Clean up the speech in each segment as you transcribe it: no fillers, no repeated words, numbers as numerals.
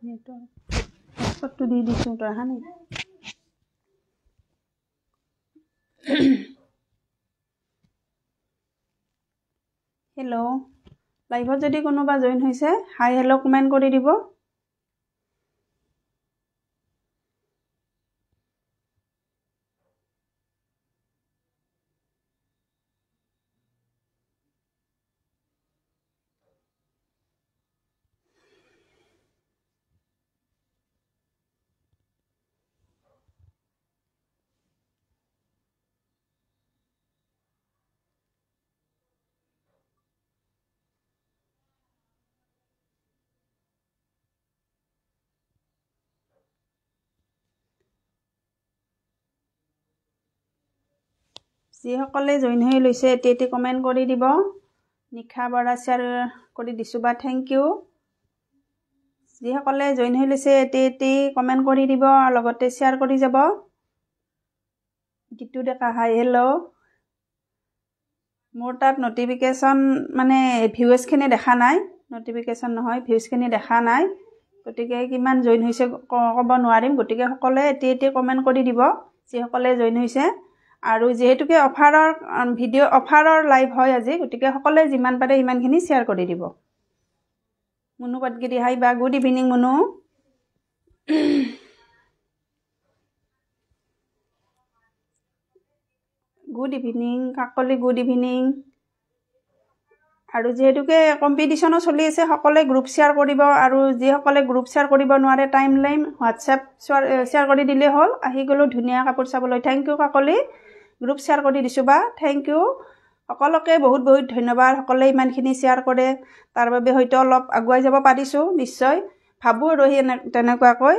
হটস্পটটো দি দিছোঁ তই অহা নাই হেল্ল' লাইভত যদি কোনোবা জইন হৈছে হাই হেল্ল' কমেণ্ট কৰি দিব যিসকলে জইন হৈ লৈছে এটি কমেণ্ট কৰি দিব নিশা বৰা শ্বেয়াৰ কৰি দিছোঁ বা থেংক ইউ যিসকলে জইন হৈ লৈছে এটি কমেণ্ট কৰি দিব আৰু লগতে শ্বেয়াৰ কৰি যাব গীতু ডেকা হাই হেল্ল' মোৰ তাত নটিফিকেশ্যন মানে ভিউজখিনি দেখা নাই নটিফিকেশ্যন নহয় ভিউজখিনি দেখা নাই গতিকে কিমান জইন হৈছে ক'ব নোৱাৰিম গতিকে সকলোৱে এটি কমেণ্ট কৰি দিব যিসকলে জইন হৈছে আৰু যেহেতুকে অফাৰৰ লাইভ হয় আজি গতিকে সকলোৱে যিমান পাৰে ইমানখিনি শ্বেয়াৰ কৰি দিব মুনু পাটগিৰি হাই বা good evening Munu good evening Kakoli good evening আৰু যেহেতুকে কম্পিটিশ্যনো চলি আছে সকলোৱে গ্ৰুপ শ্বেয়াৰ কৰিব আৰু যিসকলে গ্ৰুপ শ্বেয়াৰ কৰিব নোৱাৰে টাইম লাইন হোৱাটছএপ শ্বেয়াৰ কৰি দিলেই হ'ল আহি গ'লো ধুনীয়া কাপোৰ চাবলৈ thank you Kakoli group share কৰি দিছোঁ বা থেংক ইউ সকলোকে বহুত বহুত ধন্যবাদ সকলোৱে ইমানখিনি শ্বেয়াৰ কৰে তাৰ বাবে হয়তো অলপ আগুৱাই যাব পাৰিছোঁ নিশ্চয় ভাবোঁ আৰু তেনেকুৱাকৈ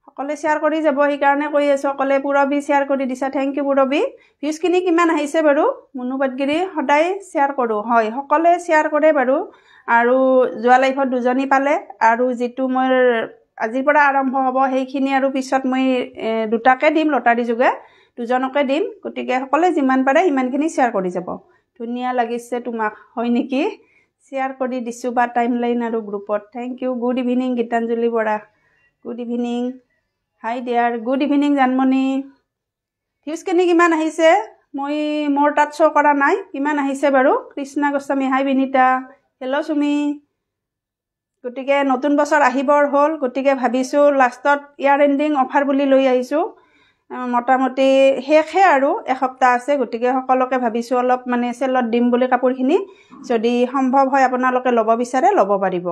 সকলোৱে শ্বেয়াৰ কৰি যাব সেইকাৰণে কৈ আছোঁ সকলোৱে পুৰবী শ্বেয়াৰ কৰি দিছা থেংক ইউ পুৰবী ভিউজখিনি কিমান আহিছে বাৰু মুনু পাটগিৰি সদায় শ্বেয়াৰ কৰোঁ হয় সকলোৱে শ্বেয়াৰ কৰে বাৰু আৰু যোৱা লাইফত দুজনী পালে আৰু যিটো মোৰ আজিৰ পৰা আৰম্ভ হ'ব সেইখিনি আৰু পিছত মই দুটাকে দিম লটাৰী যোগে দুজনকে দিম গতিকে সকলোৱে যিমান পাৰে সিমানখিনি শ্বেয়াৰ কৰি যাব ধুনীয়া লাগিছে তোমাক হয় নেকি শ্বেয়াৰ কৰি দিছোঁ বা টাইম লাইন আৰু গ্ৰুপত thank you good evening Gitanjali Bora good evening hi dear good evening Janmoni ভিউজখিনি কিমান আহিছে মোৰ তাত শ্ব' কৰা নাই কিমান আহিছে বাৰু কৃষ্ণা গোস্বামী হাই বিনীতা হেল্ল' চুমি গতিকে নতুন বছৰ আহিবৰ হ'ল গতিকে ভাবিছোঁ লাষ্টত ইয়াৰ এণ্ডিং অফাৰ বুলি লৈ আহিছোঁ মোটামুটি শেষহে আৰু এসপ্তাহ আছে গতিকে সকলোকে ভাবিছোঁ অলপ মানে চেলত দিম বুলি কাপোৰখিনি যদি সম্ভৱ হয় আপোনালোকে ল'ব বিচাৰে ল'ব পাৰিব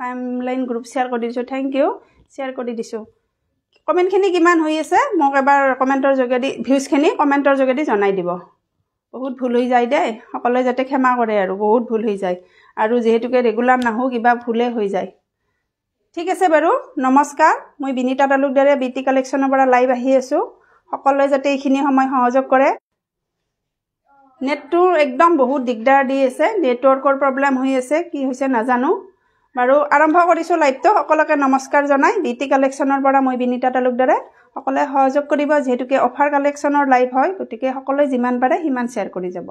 টাইম লাইন গ্ৰুপ শ্বেয়াৰ কৰি দিছোঁ থেংক ইউ শ্বেয়াৰ কৰি দিছোঁ কমেণ্টখিনি কিমান হৈ আছে মোক এবাৰ কমেণ্টৰ যোগেদি ভিউজখিনি কমেণ্টৰ যোগেদি জনাই দিব বহুত ভুল হৈ যায় দেই সকলোৱে যাতে ক্ষমা কৰে আৰু বহুত ভুল হৈ যায় আৰু যিহেতুকে ৰেগুলাৰ নাহোঁ কিবা ভুলে হৈ যায় ঠিক আছে বাৰু নমস্কাৰ মই বিনীতা তালুকদাৰে বিটি কালেকশ্যনৰ পৰা লাইভ আহি আছোঁ সকলোৱে যাতে এইখিনি সময় সহযোগ কৰে নেটটো একদম বহুত দিগদাৰ দি আছে নেটৱৰ্কৰ প্ৰব্লেম হৈ আছে কি হৈছে নাজানো বাৰু আৰম্ভ কৰিছোঁ লাইভটো সকলোকে নমস্কাৰ জনাই বিটি কালেকশ্যনৰ পৰা মই বিনীতা তালুকদাৰে সকলোৱে সহযোগ কৰিব যিহেতুকে অফাৰ কালেকশ্যনৰ লাইভ হয় গতিকে সকলোৱে যিমান পাৰে সিমান শ্বেয়াৰ কৰি যাব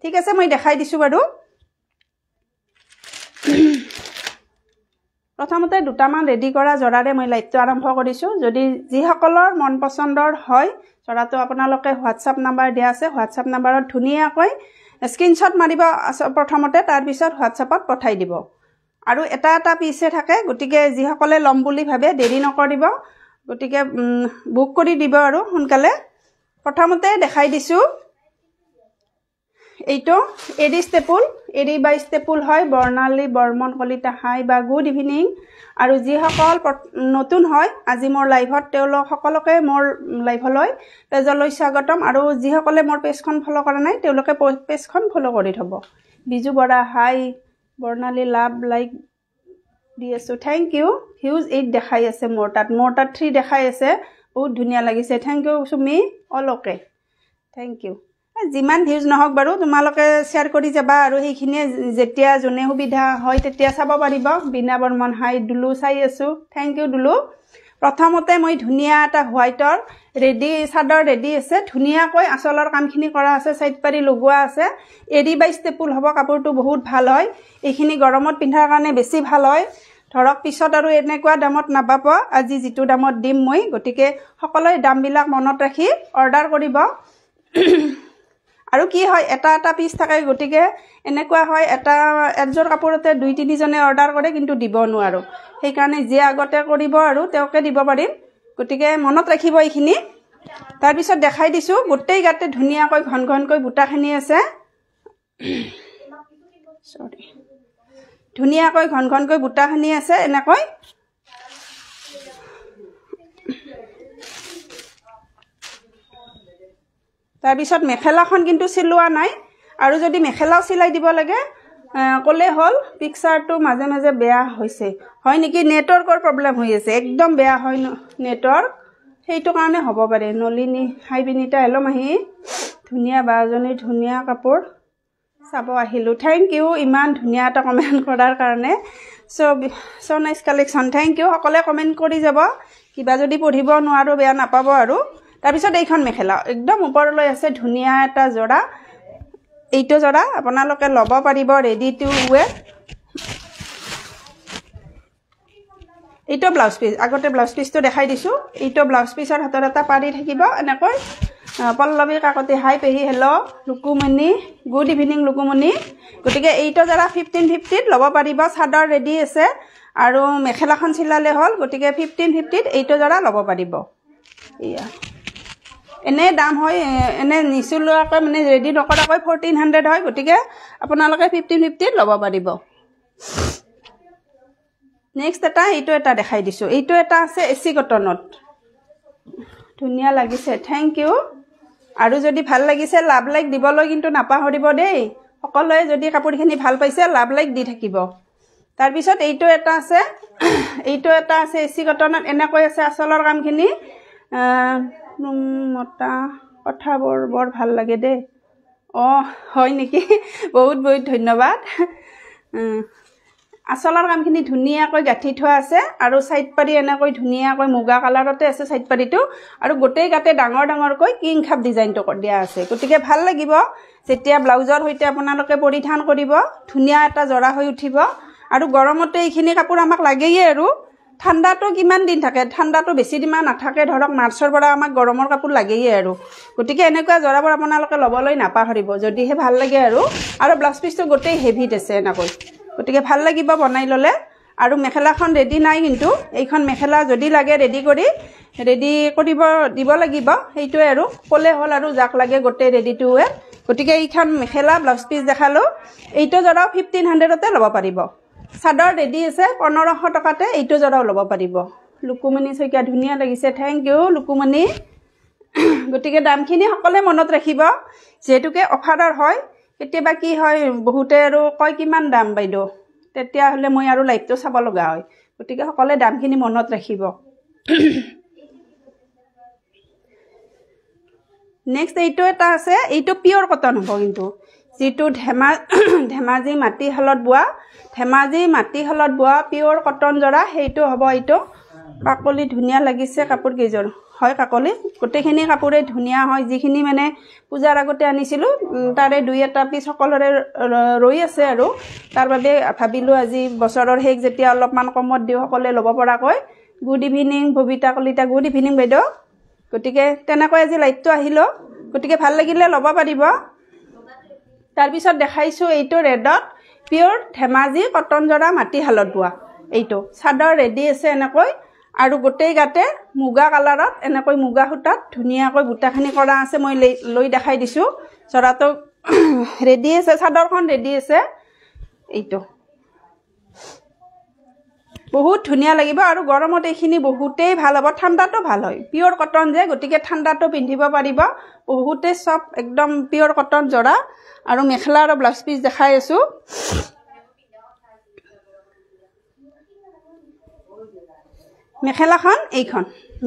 ঠিক আছে মই দেখাই দিছোঁ বাৰু প্ৰথমতে দুটামান ৰেডি কৰা জৰাৰে মই লাইভটো আৰম্ভ কৰিছোঁ যদি যিসকলৰ মন পচন্দৰ হয় জৰাটো আপোনালোকে হোৱাটছআপ নাম্বাৰ দিয়া আছে হোৱাটছআপ নাম্বাৰত ধুনীয়াকৈ স্ক্ৰীনশ্বট মাৰিব প্ৰথমতে তাৰপিছত হোৱাটছআপত পঠাই দিব আৰু এটা পিছে থাকে গতিকে যিসকলে ল'ম বুলি ভাবে দেৰি নকৰিব গতিকে বুক কৰি দিব আৰু সোনকালে প্ৰথমতে দেখাই দিছোঁ এইটো এডি ষ্টেপুল এডি বাই ষ্টেপুল হয় বৰ্ণালী বৰ্মন কলিতা হাই বা গুড ইভিনিং আৰু যিসকল নতুন হয় আজি মোৰ লাইভত তেওঁলোক সকলোকে মোৰ লাইভলৈ পেজলৈ স্বাগতম আৰু যিসকলে মোৰ পেজখন ফ'ল' কৰা নাই তেওঁলোকে পেজখন ফ'ল' কৰি থ'ব বিজু বৰা হাই বৰ্ণালী লাভ লাইক দি আছোঁ থেংক ইউ ভিউজ 8 দেখাই আছে মোৰ তাত 3 দেখাই আছে বহুত ধুনীয়া লাগিছে থেংক ইউ চুমি অল অ'কে থেংক ইউ যিমান ভিউজ নহওক বাৰু তোমালোকে শ্বেয়াৰ কৰি যাবা আৰু সেইখিনিয়ে যেতিয়া যোনে সুবিধা হয় তেতিয়া চাব পাৰিব বিনা বৰ্মন হাই দুলু চাই আছোঁ থেংক ইউ দুলু প্ৰথমতে মই ধুনীয়া এটা হোৱাইটৰ ৰেডি চাদৰ ৰেডি আছে ধুনীয়াকৈ আঁচলৰ কামখিনি কৰা আছে সাইড পাৰি লগোৱা আছে এৰি বাই ষ্টেপুল হ'ব কাপোৰটো বহুত ভাল হয় এইখিনি গৰমত পিন্ধাৰ কাৰণে বেছি ভাল হয় ধৰক পিছত আৰু এনেকুৱা দামত নাপাব আজি যিটো দামত দিম মই গতিকে সকলোৱে দামবিলাক মনত ৰাখি অৰ্ডাৰ কৰিব আৰু কি হয় এটা এটা পিস থাকে গতিকে এনেকুৱা হয় এটা একজোৰ কাপোৰতে 2-3 জনে অৰ্ডাৰ কৰে কিন্তু দিব নোৱাৰো সেই কাৰণে যে আগতে কৰিব আৰু তেওঁকে দিব পাৰিম গতিকে মনত ৰাখিব এইখিনি তাৰ পিছত দেখাই দিছো গোটেই গাতে ধুনীয়াকৈ ঘন ঘনকৈ বুটাখিনি আছে সৰি ধুনীয়াকৈ ঘন ঘনকৈ বুটাখিনি আছে এনেকৈ তাৰ পিছত মেখেলাখন কিন্তু চিলোৱা নাই আৰু যদি মেখেলাও চিলাই দিব লাগে কলে হল পিকচাৰটো মাজে মাজে বেয়া হৈছে হয় নেকি নেটৱৰ্কৰ প্ৰবলেম হৈ আছে একদম বেয়া হয় নেটৱৰ্ক সেইটো কাৰণে হ'ব পাৰে নলিনী হাই বিনিতা হেল্ল' মাহি ধুনীয়া বাজনী ধুনীয়া কাপোৰ চাব আহিলো থ্যাংক ইউ ইমান ধুনীয়া এটা কমেন্ট কৰাৰ কাৰণে so nice collection thank you সকলে কমেন্ট কৰি যাব কিবা যদি পঢ়িব নোৱাৰো বেয়া নাপাব আৰু তাৰ পিছত এইখন মেখেলা একদম ওপৰলৈ আছে ধুনীয়া এটা জোৰা এইটো জোৰা আপোনালোকে লব পাৰিব ৰেডি টু ওয়্যাৰ এইটো ব্লাউজ পিস আগতে ব্লাউজ পিসটো দেখাই দিছো এইটো ব্লাউজ পিসৰ হাতৰ এটা পাৰি থাকিব এনেকৈ পল্লৱী কাকতি হাই পেহি হেল্ল লুকুমনি গুড ইভিনিং লুকুমনি গতিকে এইটো জোৰা 1550 লব পাৰিব চাদৰ ৰেডি আছে আৰু মেখেলাখন চিলালে হল গতিকে 1550 এইটো জোৰা লব পাৰিব ইয়া এনে দাম হয় এনে নিচুলোৱাকৈ মানে ৰেডি নকৰাকৈ 1400 হয় গতিকে আপোনালোকে 1550 লব পাৰিব নেক্সট এইটো এটা দেখাই দিছো এইটো এটা আছে এসি কটনত ধুনীয়া লাগিছে থ্যাংক ইউ আৰু যদি ভাল লাগিছে লাভ লাইক দিবলৈ কিন্তু নাপাহৰিব দেই সকলোৱে যদি কাপোৰখিনি ভাল পাইছে লাভ লাইক দি থাকিব তাৰ পিছত এইটো এটা আছে এসি কটনত এনেকৈ আছে আচলৰ কামখিনি মটা কথাবোৰ বৰ ভাল লাগে দেই হয় নেকি বহুত বহুত ধন্যবাদ আচলৰ কামখিনি ধুনীয়াকৈ গাঠি থোৱা আছে আৰু সাইড পাৰি এনেকৈ ধুনীয়াকৈ মুগা কালাৰতে আছে সাইড পাৰিটো আৰু গোটেই গাতে ডাঙৰ ডাঙৰকৈ কিং খাপ ডিজাইনটো দিয়া আছে গতিকে ভাল লাগিব যেতিয়া ব্লাউজৰ হৈতে আপোনালোকে পৰিধান কৰিব ধুনীয়া এটা জৰা হৈ উঠিব আৰু গৰমতে এইখিনি কাপোৰ আমাক লাগেই আৰু ঠাণ্ডাটো কিমান দিন থাকে ঠাণ্ডাটো বেছি দিন নাথাকে ধৰক মাৰ্চৰ পৰা আমাক গৰমৰ কাপোৰ লাগেই আৰু গতিকে এনেকুৱা জৰাবোৰ আপোনালোকে লবলৈ নাপাহৰিব যদিহে ভাল লাগে আৰু ব্লাউজ পিসটো গোটেই হেভিত আছে এনেকৈ গতিকে ভাল লাগিব বনাই ললে আৰু মেখেলাখন ৰেডি নাই কিন্তু এইখন মেখেলা যদি লাগে ৰেডি কৰিব দিব লাগিব সেইটোৱে আৰু কলে হল আৰু যাক লাগে গোটেই ৰেডি টু ওয়্যাৰ গতিকে এইখন মেখেলা ব্লাউজ পিস দেখালো এইটো জৰাও 1500 তে লব পাৰিব চাদৰ ৰেডি আছে 1500 টকাতে এইটো জৰাও লব পাৰিব লুকুমনি সৈকা ধুনীয়া লাগিছে থ্যাংক ইউ লুকুমনি গতিকে দামখিনি সকলে মনত ৰাখিব যেহেতুকে অফাৰৰ হয় কেতিয়াবা কি হয় বহুতে আৰু কয় কিমান দাম বাইদেউ তেতিয়া হলে মই আৰু লাইভটো চাব লগা হয় গতিকে সকলে দামখিনি মনত ৰাখিব নেক্সট এইটো এটা আছে এইটো পিওৰ কটন হ'ব কিন্তু যেটো ধেমাজি মাটিশালত বোৱা পিওৰ কটন জৰা সেইটো হ'ব এইটো কাকলি ধুনীয়া লাগিছে কাপোৰ কেইযোৰ হয় কাকলি গোটেইখিনি কাপোৰে ধুনীয়া হয় যিখিনি মানে পূজাৰ আগতে আনিছিলো তাৰে দুই এটা পিস সকলৰে ৰৈ আছে আৰু তাৰ বাবে ভাবিলো আজি বছৰৰ হেক যেতিয়া অলপমান কমত দিও সকলে লব পৰাকৈ good evening Babita Kalita good evening বাইদেউ গতিকে তেনেকৈ আজি লাইভটো আহিলো গতিকে ভাল লাগিলে লব পাৰিব তাৰ পিছত দেখাইছো এইটো ৰেডত পিওৰ ধেমাজি কটন জৰা মাটিশালত বোৱা এইটো চাদৰ ৰেডি আছে এনেকৈ আৰু গোটেই গাতে মুগা কালাৰত এনেকৈ মুগা সুতাত ধুনীয়াকৈ বুটাখিনি কৰা আছে মই লৈ দেখাই দিছো জৰাটো ৰেডি আছে চাদৰখন ৰেডি আছে এইটো বহুত ধুনীয়া লাগিব আৰু গৰমত এইখিনি বহুতেই ভাল হ'ব ঠাণ্ডাটো ভাল হয় পিওৰ কটন যে গতিকে ঠাণ্ডাটো পিন্ধিব পাৰিব বহুতে সব একদম পিওৰ কটন জৰা আৰু মেখেলা আৰু ব্লাউজ পিস দেখাই আছো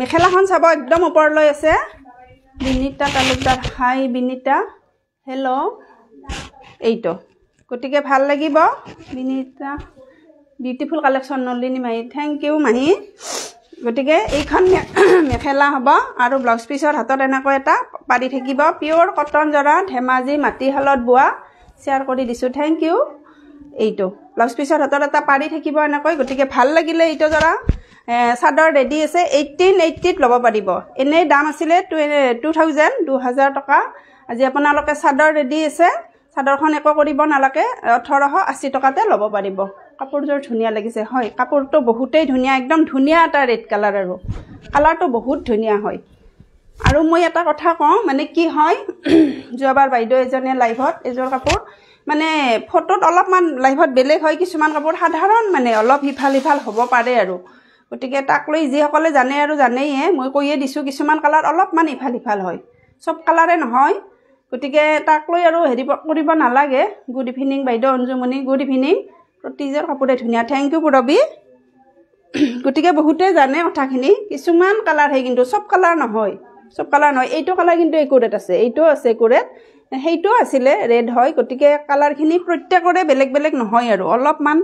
মেখেলাখন চাব একদম ওপৰলৈ আছে বিনিতা তালুকদাৰ হাই বিনিতা হেল্ল এইটো গতিকে ভাল লাগিব বিনিতা বিউটিফুল কালেকশন নলিনী মাহি থ্যাংক ইউ মাহি গতিকে এইখন মেখেলা হ'ব আৰু ব্লাউজ পিছৰ হাতত এনেকৈ এটা পাৰি থাকিব পিয়ৰ কটন জৰা ধেমাজি মাটিশালত বোৱা শ্বেয়াৰ কৰি দিছোঁ থেংক ইউ এইটো ব্লাউজ পিছৰ হাতত এটা পাৰি থাকিব এনেকৈ গতিকে ভাল লাগিলে এইটো জৰা চাদৰ ৰেডি আছে 1880 ল'ব পাৰিব এনেই দাম আছিলে 2000 টকা আজি আপোনালোকে চাদৰ ৰেডি আছে চাদৰখন একো কৰিব নালাগে 1880 টকাতে ল'ব পাৰিব কাপোৰযোৰ ধুনীয়া লাগিছে হয় কাপোৰটো বহুতেই ধুনীয়া একদম ধুনীয়া এটা ৰেড কালাৰ আৰু কালাৰটো বহুত ধুনীয়া হয় আৰু মই এটা কথা কওঁ মানে কি হয় যোৱাবাৰ বাইদেউ এজনে লাইভত এযোৰ কাপোৰ মানে ফটোত অলপমান লাইভত বেলেগ হয় কিছুমান কাপোৰ সাধাৰণ মানে অলপ ইফাল ইফাল হ'ব পাৰে আৰু গতিকে তাক লৈ যিসকলে জানে আৰু জানেই মই কৈয়ে দিছোঁ কিছুমান কালাৰ অলপমান ইফাল ইফাল হয় চব কালাৰে নহয় গতিকে তাক লৈ আৰু হেৰি কৰিব নালাগে গুড ইভিনিং বাইদেউ অঞ্জুমণি গুড ইভিনিং প্ৰতিযোৰ কাপোৰে ধুনীয়া থেংক ইউ পুৰবী গতিকে বহুতে জানে কথাখিনি কিছুমান কালাৰ হয় কিন্তু চব কালাৰ নহয় এইটো কালাৰ কিন্তু একুৰেট আছে এইটো আছে একুৰেট সেইটো আছিলে ৰেড হয় গতিকে কালাৰখিনি প্ৰত্যেকৰে বেলেগ বেলেগ নহয় আৰু অলপমান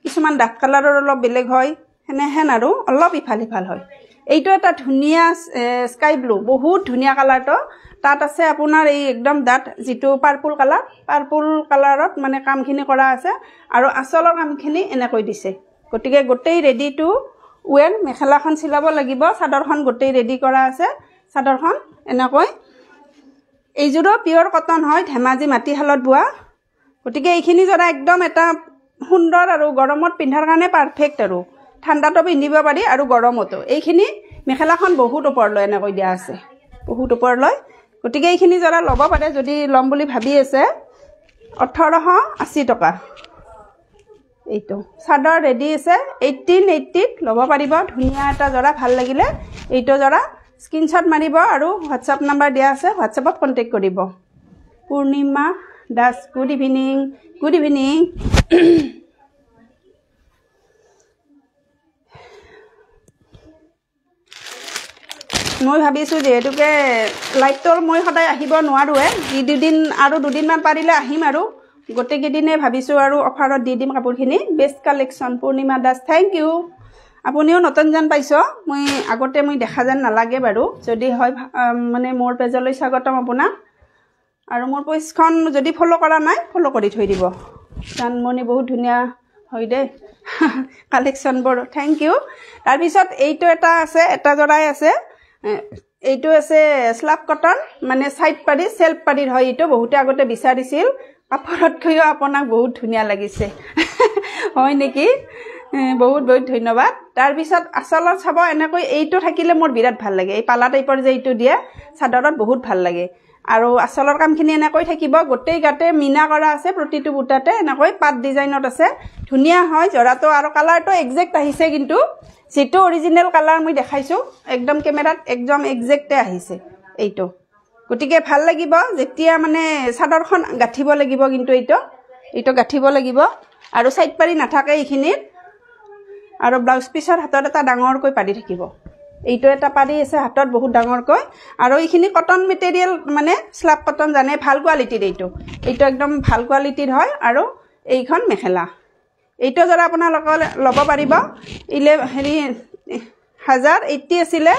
কিছুমান ডাৰ্ক কালাৰৰ অলপ বেলেগ হয় হেনেহেন আৰু অলপ ইফাল ইফাল হয় এইটো এটা ধুনীয়া স্কাই ব্লু বহুত ধুনীয়া কালাৰটো তাত আছে আপোনাৰ এই একদম ডাট যিটো পাৰ্পল কালাৰত মানে কামখিনি কৰা আছে আৰু আচলৰ কামখিনি এনেকৈ দিছে গতিকে গোটেই ৰেডি টু ৱেৰ মেখেলাখন চিলাব লাগিব চাদৰখন গোটেই ৰেডি কৰা আছে চাদৰখন এনেকৈ এইযোৰো পিয়ৰ কটন হয় ধেমাজি মাটিশালত বোৱা গতিকে এইখিনি জৰা একদম এটা সুন্দৰ আৰু গৰমত পিন্ধাৰ কাৰণে পাৰফেক্ট আৰু ঠাণ্ডাটো পিন্ধিব পাৰি আৰু গৰমতো এইখিনি মেখেলাখন বহুত ওপৰলৈ এনেকৈ দিয়া আছে বহুত ওপৰলৈ গতিকে এইখিনি জৰা ল'ব পাৰে যদি ল'ম বুলি ভাবি আছে 1880 টকা এইটো চাদৰ ৰেডি আছে 1880 ল'ব পাৰিব ধুনীয়া এটা জৰা ভাল লাগিলে এইটো জৰা স্ক্ৰীনশ্বট মাৰিব আৰু হোৱাটছআপ নাম্বাৰ দিয়া আছে হোৱাটছআপত কণ্টেক্ট কৰিব পূৰ্ণিমা দাস গুড ইভিনিং মই ভাবিছোঁ যিহেতুকে লাইভটোৰ মই সদায় আহিব নোৱাৰোঁৱে দুদিনমান পাৰিলে আহিম আৰু গোটেইকেইদিনে ভাবিছোঁ আৰু অফাৰত দি দিম কাপোৰখিনি বেষ্ট কালেকশ্যন পূৰ্ণিমা দাস থেংক ইউ আপুনিও নতুন যেন পাইছ মই আগতে দেখা যেন নালাগে বাৰু যদি হয় মানে মোৰ পেজলৈ স্বাগতম আপোনাক আৰু মোৰ পেজখন যদি ফ'ল' কৰা নাই ফ'ল' কৰি থৈ দিব জানমণি বহুত ধুনীয়া হয় দেই কালেকশ্যনবোৰ থেংক ইউ তাৰপিছত এইটো এটা আছে এটা জৰাই আছে এইটো আছে স্লাব কটন মানে ছাইড পাৰি চেল্ফ পাৰিৰ হয় এইটো বহুতে আগতে বিচাৰিছিল কাপোৰতকৈও আপোনাক বহুত ধুনীয়া লাগিছে হয় নেকি বহুত বহুত ধন্যবাদ তাৰপিছত আচলত চাব এনেকৈ এইটো থাকিলে মোৰ বিৰাট ভাল লাগে এই পালা টাইপৰ যে এইটো দিয়ে চাদৰত বহুত ভাল লাগে আৰু আচলৰ কামখিনি এনেকৈ থাকিব গোটেই গাতে মিনা কৰা আছে প্ৰতিটো বুটাতে এনেকৈ পাত ডিজাইনত আছে ধুনীয়া হয় জৰাটো আৰু কালাৰটো একজেক্ট আহিছে কিন্তু যিটো অৰিজিনেল কালাৰ মই দেখাইছোঁ একদম কেমেৰাত একদম একজেক্টে আহিছে এইটো গতিকে ভাল লাগিব যেতিয়া মানে চাদৰখন গাঁঠিব লাগিব কিন্তু এইটো গাঁঠিব লাগিব আৰু ছাইড পাৰি নাথাকে এইখিনিত আৰু ব্লাউজ পিছৰ হাতত এটা ডাঙৰকৈ পাৰি থাকিব এইটো এটা পাৰি আছে হাতত বহুত ডাঙৰকৈ আৰু এইখিনি কটন মেটেৰিয়েল মানে স্লাব কটন জানে ভাল কোৱালিটিৰ এইটো একদম ভাল কোৱালিটিৰ হয় আৰু এইখন মেখেলা এইটো জৰা আপোনালোকে ল'ব পাৰিব 1080 আছিলে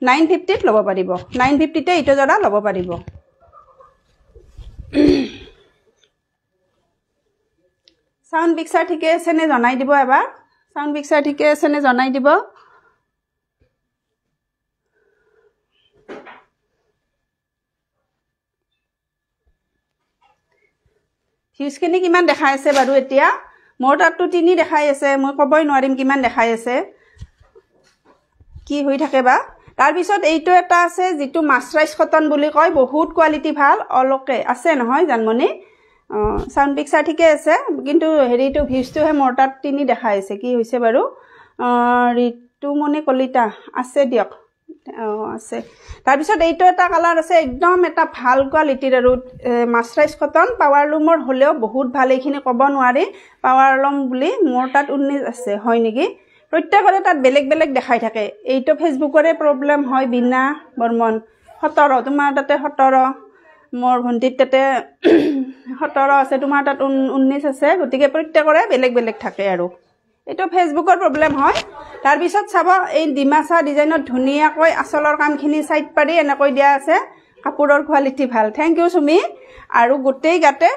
950 ল'ব পাৰিব 950তে এইটো জৰা ল'ব পাৰিব সাউণ্ড পিকচাৰ ঠিকে আছে নে জনাই দিব এবাৰ সাউণ্ড পিকচাৰ ঠিকে আছে নে জনাই দিব ভিউজখিনি কিমান দেখাই আছে বাৰু এতিয়া মোৰ তাততো 3 দেখাই আছে মই ক'বই নোৱাৰিম কিমান দেখাই আছে কি হৈ থাকে বা তাৰপিছত এইটো এটা আছে যিটো মাছৰাইজ কটন বুলি কয় বহুত কোৱালিটি ভাল অলকে আছে নহয় জানমণি সাউণ্ড পিকচাৰ ঠিকে আছে কিন্তু হেৰিটো ভিউজটোহে মোৰ তাত 3 দেখাই আছে কি হৈছে বাৰু ঋতুমণি কলিতা আছে দিয়ক আছে তাৰপিছত এইটো এটা কালাৰ আছে একদম এটা ভাল কোৱালিটিৰ আৰু মাছৰাইজ কটন পাৱাৰ লুমৰ হ'লেও বহুত ভাল এইখিনি ক'ব নোৱাৰি পাৱাৰ লুম বুলি মোৰ তাত 19 আছে হয় নেকি প্ৰত্যেকৰে তাত বেলেগ বেলেগ দেখাই থাকে এইটো ফেচবুকৰে প্ৰব্লেম হয় বিনা বৰ্মন 17 তোমাৰ তাতে 17 মোৰ ভণ্টিৰ তাতে 17 আছে তোমাৰ তাত 19 আছে গতিকে প্ৰত্যেকৰে বেলেগ বেলেগ থাকে আৰু এইটো ফেচবুকৰ প্ৰব্লেম হয় তাৰপিছত চাব এই ডিমাচা ডিজাইনত ধুনীয়াকৈ আচলৰ কামখিনি সাইড পাৰি এনেকৈ দিয়া আছে কাপোৰৰ কোৱালিটি ভাল থ্যাংক ইউ সুমি আৰু গোটেই গাতে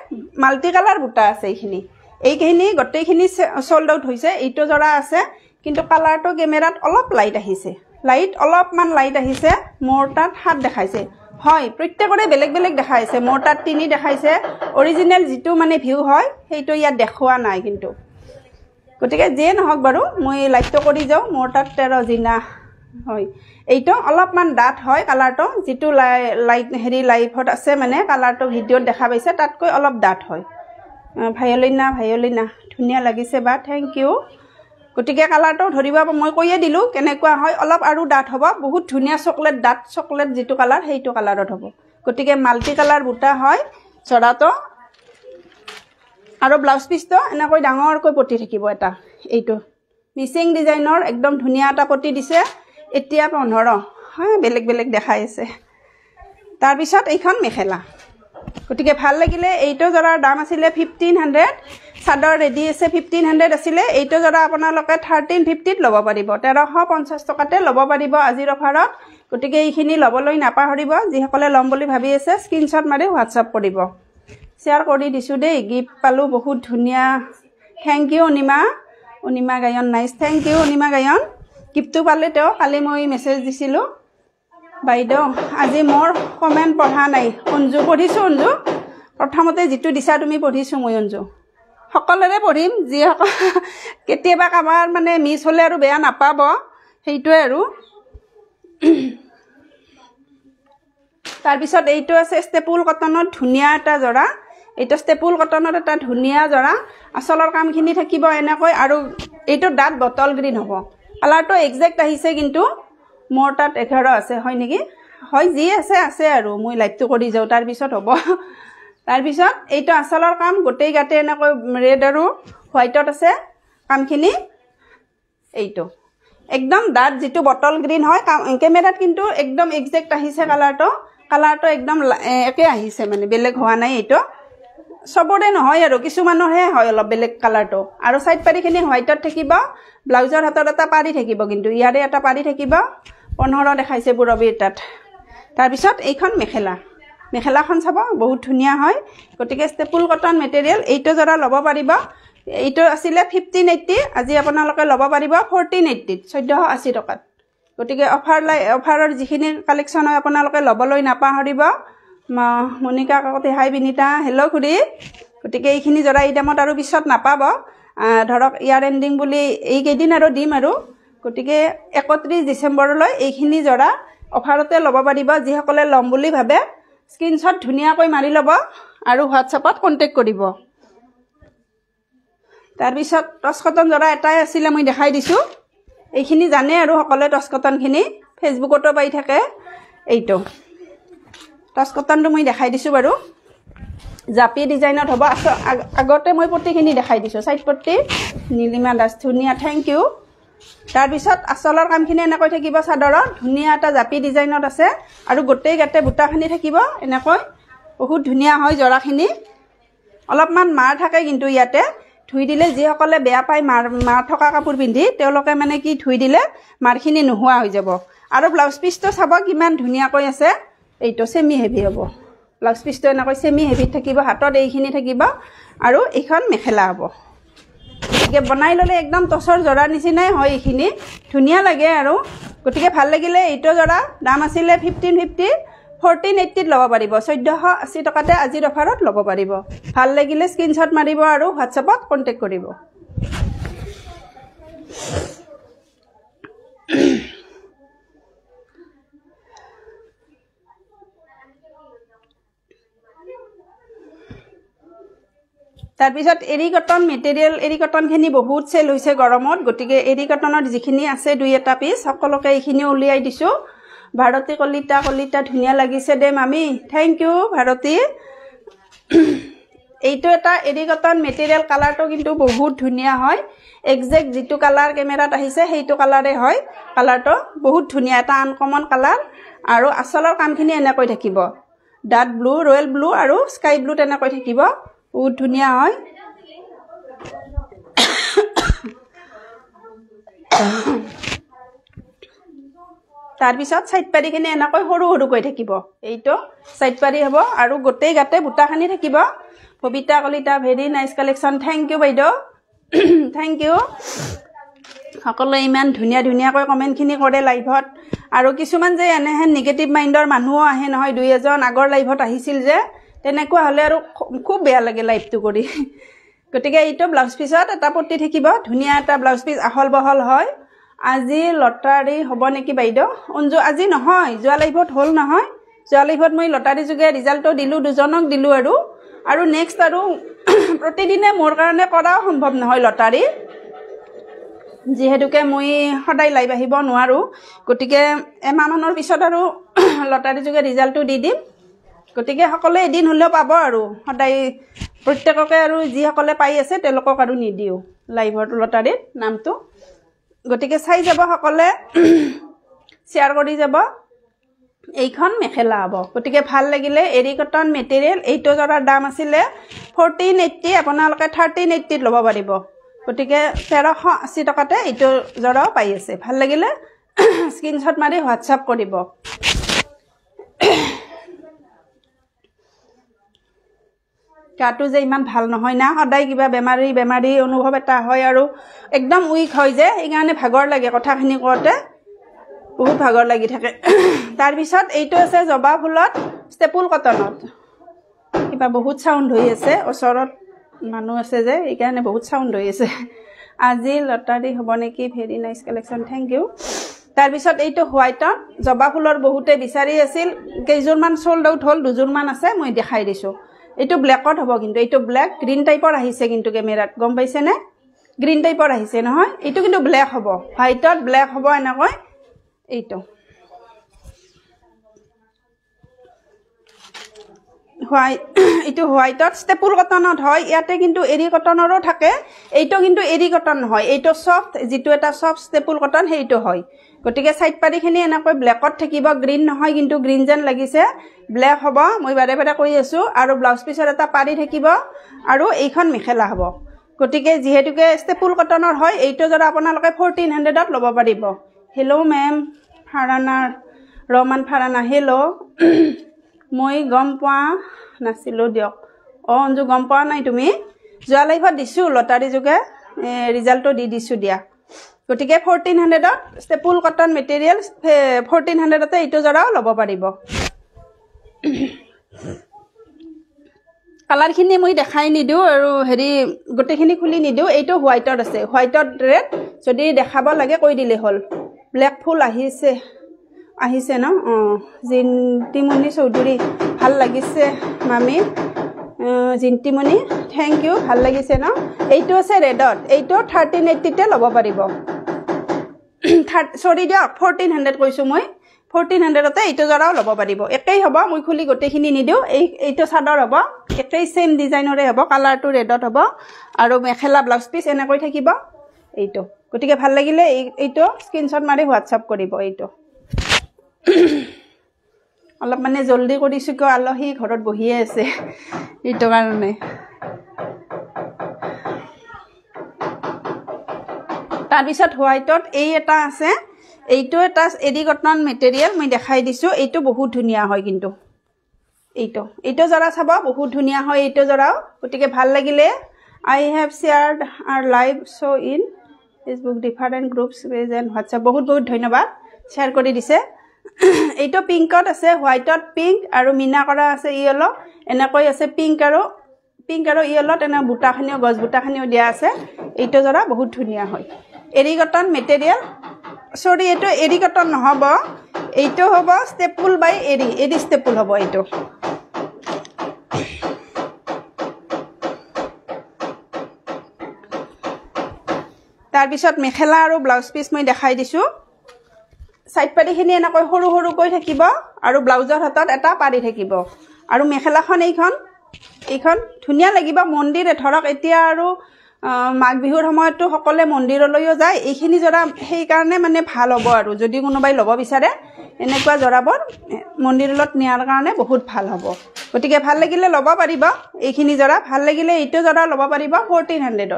মাল্টি কালাৰ বুটা আছে এইখিনি গোটেইখিনি সোল্ড আউট হৈছে এইটো জৰা আছে কিন্তু কালাৰটো কেমেৰাত অলপ লাইট আহিছে অলপমান লাইট আহিছে মোৰ তাত 7 দেখাইছে হয় প্ৰত্যেকৰে বেলেগ বেলেগ দেখাইছে মোৰ তাত 3 দেখাইছে অৰিজিনাল যেটো মানে ভিউ হয় সেইটো ইয়াত দেখুৱা নাই কিন্তু গতিকে যে নহক বাৰু মই লাইটটো কৰি যাও মোৰ তাত 13 জিনা হয় এইটো অলপমান ডাট হয় কালাৰটো যেটো লাইট হেৰি লাইভত আছে মানে কালাৰটো ভিডিঅত দেখা পাইছে তাতকৈ অলপ ডাট হয় ভায়োলিনা ধুনিয়া লাগিছে বা থ্যাংক ইউ গতিকে কালাৰটো ধৰিবা মই কৈয়ে দিলো কেনেকুৱা হয় অলপ আৰু ডাট হ'ব বহুত ধুনিয়া চকলেট ডাট চকলেট যেটো কালাৰ সেইটো কালাৰত হ'ব গতিকে মাল্টি কালাৰ বুটা হয় জৰাটো আৰু ব্লাউজ পিসটো এনেকৈ ডাঙৰকৈ পটি থাকিব এটা এইটো মিচিং ডিজাইনৰ একদম ধুনিয়া এটা পটি দিছে এতিয়া 15 হয় বেলেগ বেলেগ দেখাই আছে তাৰ পিছত এইখন মেখেলা গতিকে ভাল লাগিলে এইটো জৰাৰ দাম আছিল 1500 সাদৰ ৰেডি আছে 1500 আছিল এইটো জৰা আপোনালোকে 1350 লব পাৰিব 1350 টকাতে লব পাৰিব আজিৰ অফাৰত গতিকে এইখিনি লবলৈ নাপাহৰিব যিসকলে লম বুলি ভাবি আছে স্ক্ৰিনশ্বট মাৰি WhatsApp কৰিব শেয়াৰ কৰি দিছো দেই গিফট পালো বহুত ধুনিয়া থ্যাংক ইউ অনিমা গায়ন নাইস থ্যাংক ইউ অনিমা গায়ন গিফটটো পালে তেও কালি মই মেছেজ দিছিলো বাইদেউ আজি মোৰ কমেন্ট পঢ়া নাই অঞ্জু পঢ়িছো অঞ্জু প্ৰথমতে যেটো দিছা তুমি পঢ়িছো মই অঞ্জু সকলৰে পঢ়িম যি কেতিয়াবা কামাৰ মানে মিস হলে আৰু বেয়া নাপাব সেইটোৱে আৰু তাৰ পিছত এইটো আছে ষ্টেপুল কটনৰ ধুনিয়া এটা জৰা এইটো ষ্টেপুল কটনৰ এটা ধুনিয়া জৰা আচলৰ কামখিনি থাকিব এনেকৈ আৰু এইটো ডাট বটল গ্ৰীণ হ'ব কালাৰটো এক্সাক্ট আহিছে কিন্তু মোৰ তাত 11 আছে হয় নেকি হয় যি আছে আৰু মই লাইটটো কৰি যাও তাৰ পিছত হ'ব তাৰ পিছত এইটো আচলৰ কাম গোটেই গাতে এনেকৈ ৰেড আৰু হোৱাইটত আছে কামখিনি এইটো একদম ডাট যেটো বটল গ্ৰীণ হয় কেমেৰাত কিন্তু একদম এক্সাক্ট আহিছে কালাৰটো একদম একে আহিছে মানে বেলেগ হোৱা নাই এইটো সবৰে নহয় আৰু কিছুমানৰহে হয় অলপ বেলেগ কালাৰটো আৰু সাইড পাৰিখিনি হোৱাইটত থাকিব ব্লাউজৰ হাতত এটা পাৰি থাকিব কিন্তু ইয়াৰে এটা পাৰি থাকিব 15 দেখাইছে বুৰবীৰ তাত তাৰ পিছত এইখন মেখেলাখন চাব বহুত ধুনিয়া হয় গতিকে ষ্টেপুল কটন মেটেৰিয়েল এইটো জৰা লব পাৰিব এইটো আছিল 1580 আজি আপোনালোকে লব পাৰিব 1480 1480 টকাত গতিকে অফাৰৰ যিখিনি কালেকচন হয় আপোনালোকে লবলৈ নাপাহৰিব মনিকা কাকতে হাই বিনিতা হেল্ল' খুৰী গতিকে এইখিনি জৰা এই দামত আৰু পিছত নাপাব ধৰক ইয়াৰ এন্ডিং বুলি এই কেইদিন আৰু দিম আৰু গতিকে 31 ডিসেম্বৰলৈ এইখিনি জৰা অফাৰতে লব পাৰিব যিসকলে লম বুলি ভাবে স্ক্ৰিনশ্বট ধুনিয়াকৈ মাৰি লব আৰু WhatsAppত কন্টাক্ট কৰিব তাৰ পিছত টচ কটন জৰা এটাই আছিল মই দেখাই দিছো এইখিনি জানে আৰু সকলে টচ কটনখিনি ফেসবুকতো পাই থাকে এইটো টচ কটনটো মই দেখাই দিছো বাৰু জাপি ডিজাইনত হ'ব আগতে মই পট্টিখিনি দেখাই দিছো সাইড পট্টি নীলিমা দাস ধুনিয়া থ্যাংক ইউ তাৰ পিছত আচলৰ কামখিনি এনেকৈ থাকিব চাদৰৰ ধুনিয়া এটা জাপি ডিজাইনত আছে আৰু গোটেই গাতে বুটাখিনি থাকিব এনেকৈ বহুত ধুনিয়া হয় জৰাখিনি অলপমান মাৰ থাকে কিন্তু ইয়াতে ধুই দিলে যিসকলে বেয়া পায় মাৰ থকা কাপোৰ পিন্ধি তেওঁলোকে মানে কি ধুই দিলে মাৰখিনি নোহোৱা হৈ যাব আৰু ব্লাউজ পিসটো চাব কিমান ধুনিয়াকৈ আছে এইটো সেমি হেভি হ'ব ব্লাউজ পিসটো এনেকৈ সেমি হেভি থাকিব হাতত এইখিনি থাকিব আৰু এইখন মেখেলা হ'ব গতিকে বনাই ললে একদম টচৰ জৰা নিচিনাই হয় এইখিনি ধুনিয়া লাগে আৰু গতিকে ভাল লাগিলে এইটো জৰা দাম আছিল 1550 1480 লব পাৰিব 1480 টকাতে আজিৰ অফাৰত লব পাৰিব ভাল লাগিলে স্ক্ৰিনশ্বট মাৰিব আৰু WhatsAppত কন্টাক্ট কৰিব তাৰ পিছত এৰি কটন মেটেৰিয়েল এৰি কটনখিনি বহুত চেল হৈছে গৰমত গতিকে এৰি কটনৰ যিখিনি আছে দুই এটা পিস সকলোকে এইখিনি উলিয়াই দিছো ভাৰতী কলিতা ধুনিয়া লাগিছে দে মামি থ্যাংক ইউ ভাৰতী এইটো এটা এৰি কটন মেটেৰিয়েল কালাৰটো কিন্তু বহুত ধুনিয়া হয় এক্সাক্ট যেটো কালাৰ কেমেৰাত আহিছে সেইটো কালাৰে হয় কালাৰটো বহুত ধুনিয়া এটা আনকমন কালাৰ আৰু আচলৰ কামখিনি এনেকৈ থাকিব ডাৰ্ক ব্লু ৰয়েল ব্লু আৰু স্কাই ব্লু তেনেকৈ থাকিব বহুত ধুনিয়া হয় তাৰপিছত সাইড পাৰিখিনি এনেকৈ সৰু সৰু কৈ থাকিব এইটো সাইড পাৰি হ'ব আৰু গোটেই গাতে বুটাখানি থাকিব Kabita Kalita very nice collection thank you বাইদেউ থ্যাংক ইউ সকলোৱে ইমান ধুনীয়া ধুনীয়াকৈ কমেণ্টখিনি কৰে লাইভত আৰু কিছুমান যে এনেহেন নিগেটিভ মাইণ্ডৰ মানুহো আহে নহয় দুই এজন আগৰ লাইভত আহিছিল যে তেনেকুৱা হ'লে আৰু খুব বেয়া লাগে লাইভটো কৰি গতিকে এইটো ব্লাউজ পিছত এটা পট্টি থাকিব ধুনীয়া এটা ব্লাউজ পিচ আহল বহল হয় আজি লটাৰী হ'ব নেকি বাইদেউ অঞ্জু আজি নহয় যোৱা লাইভত হ'ল নহয় যোৱা লাইভত মই লটাৰী যোগে ৰিজাল্টটো দিলোঁ দুজনক দিলোঁ আৰু নেক্সট আৰু প্ৰতিদিনে মোৰ কাৰণে কৰাও সম্ভৱ নহয় লটাৰী যিহেতুকে মই সদায় লাইভ আহিব নোৱাৰোঁ গতিকে এমাহমানৰ পিছত আৰু লটাৰী যোগে ৰিজাল্টটো দি দিম গতিকে সকলোৱে এদিন হ'লেও পাব আৰু সদায় প্ৰত্যেককে আৰু যিসকলে পাই আছে তেওঁলোকক আৰু নিদিওঁ লাইভৰ লটাৰীত নামটো গতিকে চাই যাব সকলে শেয়াৰ কৰি যাব এইখন মেখেলা হ'ব গতিকে ভাল লাগিলে এৰি কটন মেটেৰিয়েল এইটো জৰাৰ দাম আছিলে 1480 আপোনালোকে 1380 ল'ব পাৰিব গতিকে 1380 টকাতে এইটো জৰাও পাই আছে ভাল লাগিলে স্ক্ৰিনশ্বট মাৰি হোৱাটছআপ কৰিব গাটো যে ইমান ভাল নহয় না সদায় কিবা বেমাৰী অনুভৱ এটা হয় আৰু একদম উইক হয় যে এইকাৰণে ভাগৰ লাগে কথাখিনি কওঁতে বহুত ভাগৰ লাগি থাকে তাৰপিছত এইটো আছে জবা ফুলত ষ্টেপুল কটনত কিবা বহুত সাউণ্ড হৈ আছে ওচৰত মানুহ আছে যে এইকাৰণে বহুত সাউণ্ড হৈ আছে আজি লটাৰী হ'ব নেকি very nice collection thank you তাৰপিছত এইটো হোৱাইটত জবা ফুলৰ বহুতে বিচাৰি আছিল কেইজোৰমান সোল্ড আউট হ'ল দুজোৰমান আছে মই দেখাই দিছোঁ এইটো ব্ল্যাকত হ'ব কিন্তু এইটো ব্ল্যাক গ্ৰীণ টাইপৰ আহিছে কিন্তু কেমেৰাত গম পাইছেনে গ্ৰীণ টাইপৰ আহিছে নহয় এইটো কিন্তু ব্ল্যাক হ'ব হোৱাইটত ব্ল্যাক হ'ব এনেকৈ এইটো এইটো হোৱাইটত ষ্টেপুল কটনত হয় ইয়াতে কিন্তু এৰি কটনৰো থাকে এইটো কিন্তু এৰি কটন নহয় এইটো সফট যিটো এটা সফট ষ্টেপুল কটন সেইটো হয় গতিকে সাইড পাৰিখিনি এনেকৈ ব্ল্যাকত থাকিব গ্ৰীণ নহয় কিন্তু গ্ৰীণ যেন লাগিছে ব্ল্যাক হ'ব মই বাৰে বাৰে কৈ আছোঁ আৰু ব্লাউজ পিছত এটা পাৰি থাকিব আৰু এইখন মেখেলা হ'ব গতিকে যিহেতুকে ষ্টেপুল কটনৰ হয় এইটো যদি আপোনালোকে 1400ত ল'ব পাৰিব হেল্ল' মেম ফাৰানাৰ ৰমান ফাৰানা হেল্ল' মই গম পোৱা নাছিলোঁ দিয়ক অঞ্জু গম পোৱা নাই তুমি যোৱা লাইভত দিছোঁ লটাৰী যোগে ৰিজাল্টটো দি দিছোঁ দিয়া গতিকে 1400ত ষ্টেপুল কটন মেটেৰিয়েল 1400তে এইটো জৰাও ল'ব পাৰিব কালাৰখিনি মই দেখাই নিদিওঁ আৰু হেৰি গোটেইখিনি খুলি নিদিওঁ এইটো হোৱাইটত আছে হোৱাইটত ৰেড যদি দেখাব লাগে কৈ দিলে হ'ল ব্লেক ফুল আহিছে ন জিন্তিমণি চৌধুৰী ভাল লাগিছে মামী জিন্তিমণি থ্যাংক ইউ ভাল লাগিছে ন এইটো আছে ৰেডত এইটো 1380তে ল'ব পাৰিব সৰি দিয়ক 1400 কৈছোঁ মই 1400তে এইটো জৰাও ল'ব পাৰিব একেই হ'ব মই খুলি গোটেইখিনি নিদিওঁ এইটো চাদৰ হ'ব একেই সেম ডিজাইনৰে হ'ব কালাৰটো ৰেডত হ'ব আৰু মেখেলা ব্লাউজ পিচ এনেকৈ থাকিব এইটো গতিকে ভাল লাগিলে এইটো স্ক্ৰিনশ্বট মাৰি হোৱাটছআপ কৰিব এইটো অলপ মানে জলদি কৰিছোঁ কিয় আলহী ঘৰত বহিয়ে আছে এইটো কাৰণে তাৰপিছত হোৱাইটত এই এটা আছে এইটো এটা এৰি কটন মেটেৰিয়েল মই দেখাই দিছোঁ এইটো বহুত ধুনীয়া হয় কিন্তু এইটো জৰা চাব বহুত ধুনীয়া হয় এইটো জৰাও গতিকে ভাল লাগিলে I have shared our live show' in Facebook different groups page and WhatsApp বহুত ধন্যবাদ শ্বেয়াৰ কৰি দিছে এইটো পিংকত আছে হোৱাইটত পিংক আৰু মিনা কৰা আছে য়েলো এনেকৈ আছে পিংক আৰু য়েলোত এনে বুটাখিনিও গছ বুটাখিনিও দিয়া আছে এইটো জৰা বহুত ধুনীয়া হয় এৰি কটন মেটেৰিয়েল সৰি এইটো এৰি কটন নহ'ব এইটো হ'ব ষ্টেপুল বাই এৰি ষ্টেপুল হ'ব এইটো তাৰপিছত মেখেলা আৰু ব্লাউজ পিচ মই দেখাই দিছোঁ সাইড পাৰিখিনি এনেকৈ সৰু সৰুকৈ থাকিব আৰু ব্লাউজৰ হাতত এটা পাৰি থাকিব আৰু মেখেলাখন এইখন ধুনীয়া লাগিব মন্দিৰ ধৰক এতিয়া আৰু মাঘ বিহুৰ সময়তো সকলোৱে মন্দিৰলৈও যায় এইখিনি জৰা সেইকাৰণে মানে ভাল হ'ব আৰু যদি কোনোবাই ল'ব বিচাৰে এনেকুৱা জৰাবোৰ মন্দিৰত নিয়াৰ কাৰণে বহুত ভাল হ'ব গতিকে ভাল লাগিলে ল'ব পাৰিব এইখিনি জৰা ভাল লাগিলে এইটো জৰা ল'ব পাৰিব 1400ত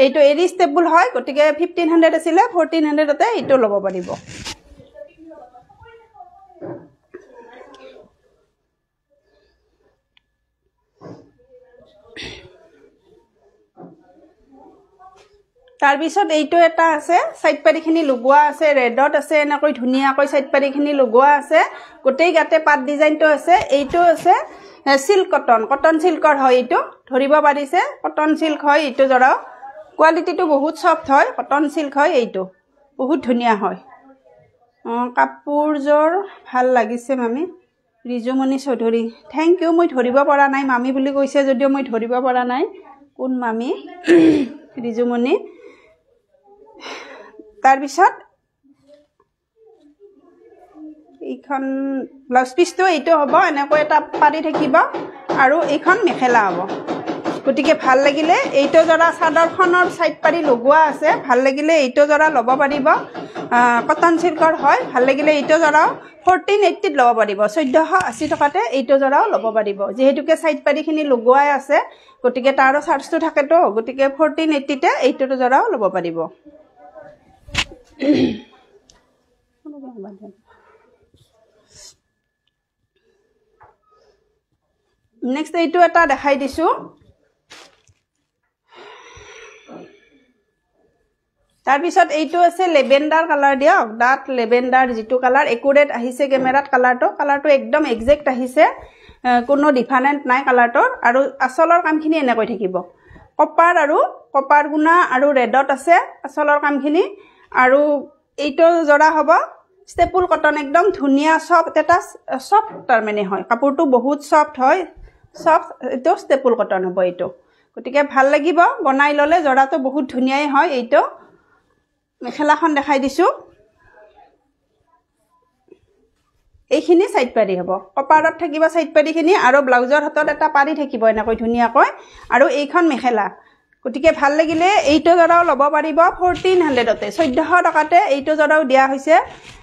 এইটো এৰি ষ্টেবল হয় গতিকে 1500 আছিলে 1400তে এইটো ল'ব পাৰিব তাৰ পিছত এইটো এটা আছে সাইড পাৰিখিনি লগোৱা আছে ৰেডত আছে এনেকৈ ধুনিয়াকৈ সাইড পাৰিখিনি লগোৱা আছে গোটেই গাতে পাত ডিজাইনটো আছে এইটো আছে সিল্ক কটন সিল্কৰ হয় এইটো ধৰিব পাৰিছে কটন সিল্ক হয় এইটো জৰাও কোৱালিটিটো বহুত সফট হয় কটন সিল্ক হয় এইটো বহুত ধুনিয়া হয় কাপোৰজোৰ ভাল লাগিছে মামি ৰিজুমণি চৌধুৰী থ্যাংক ইউ মই ধৰিব পৰা নাই মামি বুলি কৈছে যদিও মই ধৰিব পৰা নাই কোন মামি ৰিজুমণি তাৰ পিছত এইখন ব্লাউজ পিসটো এইটো হ'ব এনেকৈ এটা পাৰি থাকিব আৰু এইখন মেখেলা হ'ব গতিকে ভাল লাগিলে এইটো জৰা চাদৰখনৰ সাইড পাৰি লগোৱা আছে ভাল লাগিলে এইটো জৰা ল'ব পাৰিব কটন সিল্কৰ হয় ভাল লাগিলে এইটো জৰাও 1480 ল'ব পাৰিব 1480 টকাতে এইটো জৰাও ল'ব পাৰিব যেহেতুকে সাইড পাৰিখিনি লগোৱাই আছে গতিকে তাৰো চাৰ্জটো থাকেতো গতিকে 1480 তে এইটো জৰাও ল'ব পাৰিব নেক্সট এইটো এটা দেখাই দিছো তাৰ পিছত এইটো আছে লেভেন্ডাৰ কালাৰ দিয়ক ডাট লেভেন্ডাৰ যেটো কালাৰ একুৰেট আহিছে ক্যামেৰাত কালাৰটো একদম এক্সাক্ট আহিছে কোনো ডিফাৰেন্ট নাই কালাৰটোৰ আৰু আসলৰ কামখিনি এনেকৈ থাকিব কপাৰ গুণা আৰু ৰেডত আছে আসলৰ কামখিনি আৰু এইটো জৰা হ'ব ষ্টেপুল কটন একদম ধুনিয়া সফট এটা সফট তাৰমানে হয় কাপোৰটো বহুত সফট হয় সফট এইটো ষ্টেপুল কটন হ'ব এইটো গতিকে ভাল লাগিব বনাই ললে জৰাটো বহুত ধুনিয়াই হয় এইটো মেখেলাখন দেখাই দিছো এইখিনি সাইড পাৰি হ'ব কপাৰত থাকিব সাইড পাৰিখিনি আৰু ব্লাউজৰ হাতত এটা পাৰি থাকিব এনেকৈ ধুনিয়াকৈ আৰু এইখন মেখেলা গতিকে ভাল লাগিলে এইটো জৰাও ল'ব পাৰিব 1400 তে 1400 টকাতে এইটো জৰাও দিয়া হৈছে